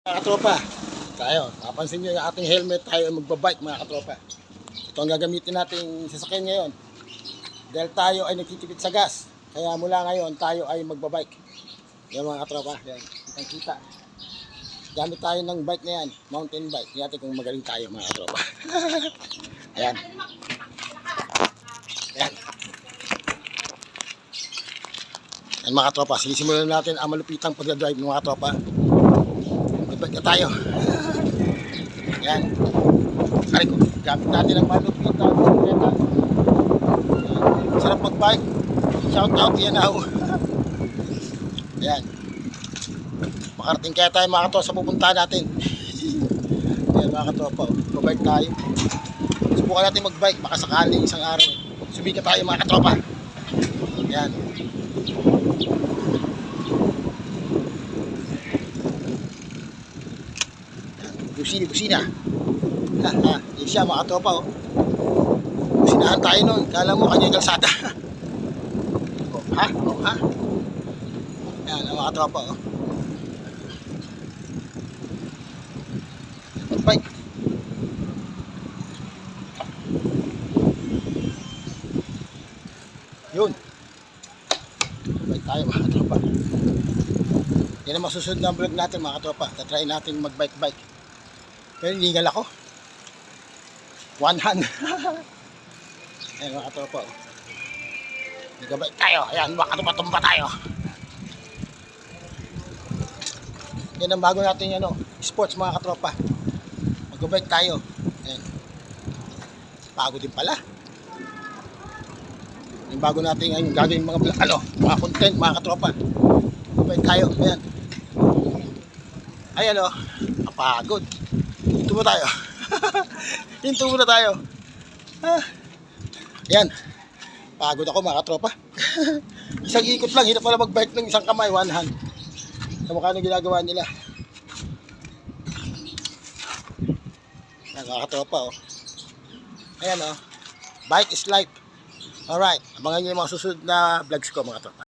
Mga katropa, tayo, papansin nyo yung ating helmet, tayo ay magbabike mga katropa. Ito ang gagamitin nating sasakyan ngayon. Dahil tayo ay nagtitipid sa gas, kaya mula ngayon tayo ay magbabike. Yan mga katropa, yan, ang kita. Gamit tayo ng bike na yan, mountain bike. Tingnan natin kung magaling tayo mga katropa. Ayan. Ayan. Yan mga katropa, sinisimulan natin ang malupitang pagdadrive ng mga katropa. Magbike na tayo. Yan. Aray ko, gamit natin ang malupitang pagdadrive. Sarap magbike. Shout out yan ako. Ayan. Makarating kaya tayo mga katropa sa pupuntahan natin. Ayan mga katropa, magbike tayo. Subukan natin magbike, baka sakaling isang araw sumika tayo mga katropa. Ayan. Busina. Haha, yun siya mga katropa oh. Businahan tayo nun, kala mo kanya yung kalsada. Oh ha? Ayan ang mga katropa oh. Bike. Yun. Bike tayo mga katropa. Yan ang masusunod na vlog natin mga katropa. Tatry natin mag-bike. Pero inigal ako. One hand. Ayan mga katropa. Nag-bike tayo. Ayan, makatumba tayo. Yan ang bago natin sports mga katropa. Mag-bike tayo. Ayan. Bago din pala. Yung bago natin yung gagawin mga content mga katropa. Mag-bike tayo. Ayan. Ayan o. Kapagod. Hinto mo tayo. Hinto muna tayo. Ayan. Pagod ako mga katropa. Isang ikot lang. Hirap pala mag-bike ng isang kamay. One hand. Kamukha nung ginagawa nila. Mga katropa oh. Ayan oh. Bike is life. Alright. Abangan nyo yung mga susunod na vlogs ko mga katropa.